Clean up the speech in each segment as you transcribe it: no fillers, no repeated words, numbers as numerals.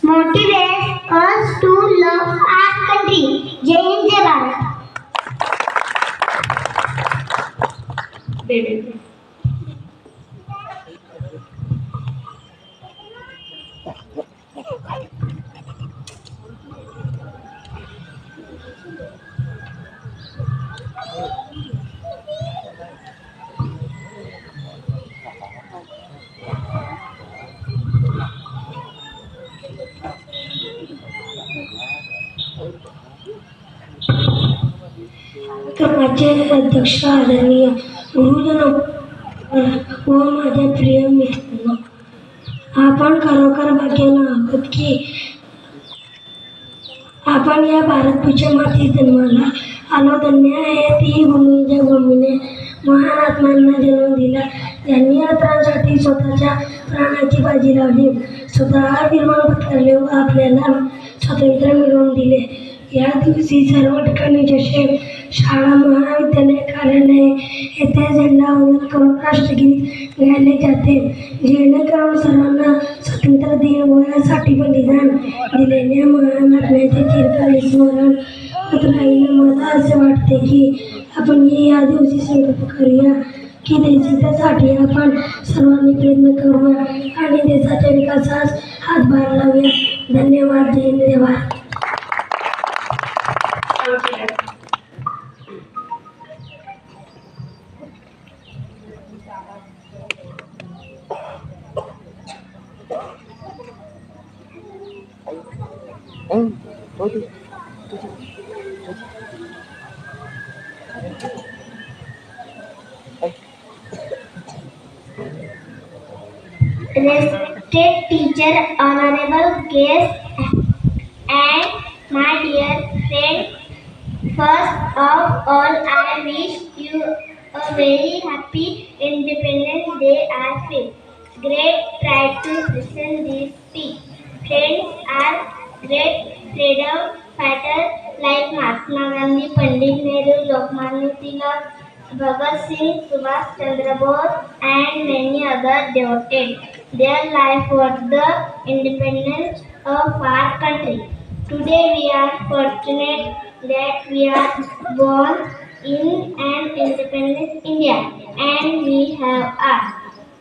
motivates us to love our country. जय हिंद जय भारत. माझे अध्यक्ष आदरणीय गुरुजन व माझ्या प्रिय मित्रांनो, आपण खरोखर भाग्यवान आहोत की आपण या भारत पूज्य मातेत जन्माला आलो. धन्य आहे ती भूमी ज्या भूमीने महान आत्म्यांना जन्म दिला, ज्यांनी इतरांसाठी स्वतःच्या प्राणाची बाजी लावली, स्वतः निर्माण पत्करले व आपल्याला स्वातंत्र्य मिळवून दिले. या दिवशी सर्व ठिकाणी जसे शाळा, महाविद्यालय, कार्यालय येथे झेंडा वंदन करून राष्ट्रगीत गायले जाते, जेणेकरून सर्वांना स्वातंत्र्य दिन व यासाठी बलिदान दिलेल्या महान आत्म्याचे चिरकाल स्मरण होत राहील. मला असे वाटते की आपण या दिवशी संकल्प करूया की देशासाठी आपण सर्वांनी प्रयत्न करूया आणि देशाच्या विकासास हातभार लावूया. धन्यवाद. जय हिंद जय Bharat. Respected teacher, honorable guests, and my dear friend, first of all, I wish you a very happy Independence Day. I feel great pride to listen this speech. Friends are great freedom fighters like Mahatma Gandhi, Pandit Nehru, Lokmanya Tilak, Bhagat Singh, Subhash Chandra Bose, and many others devoted their life for the independence of our country. Today we are fortunate that we are born in an independent India and we have our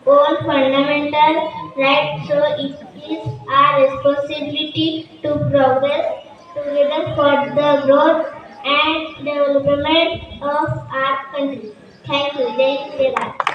own fundamental rights, so it is our responsibility to progress together for the growth and development of our country. Thank you. Jai Hind, Jai Bharat.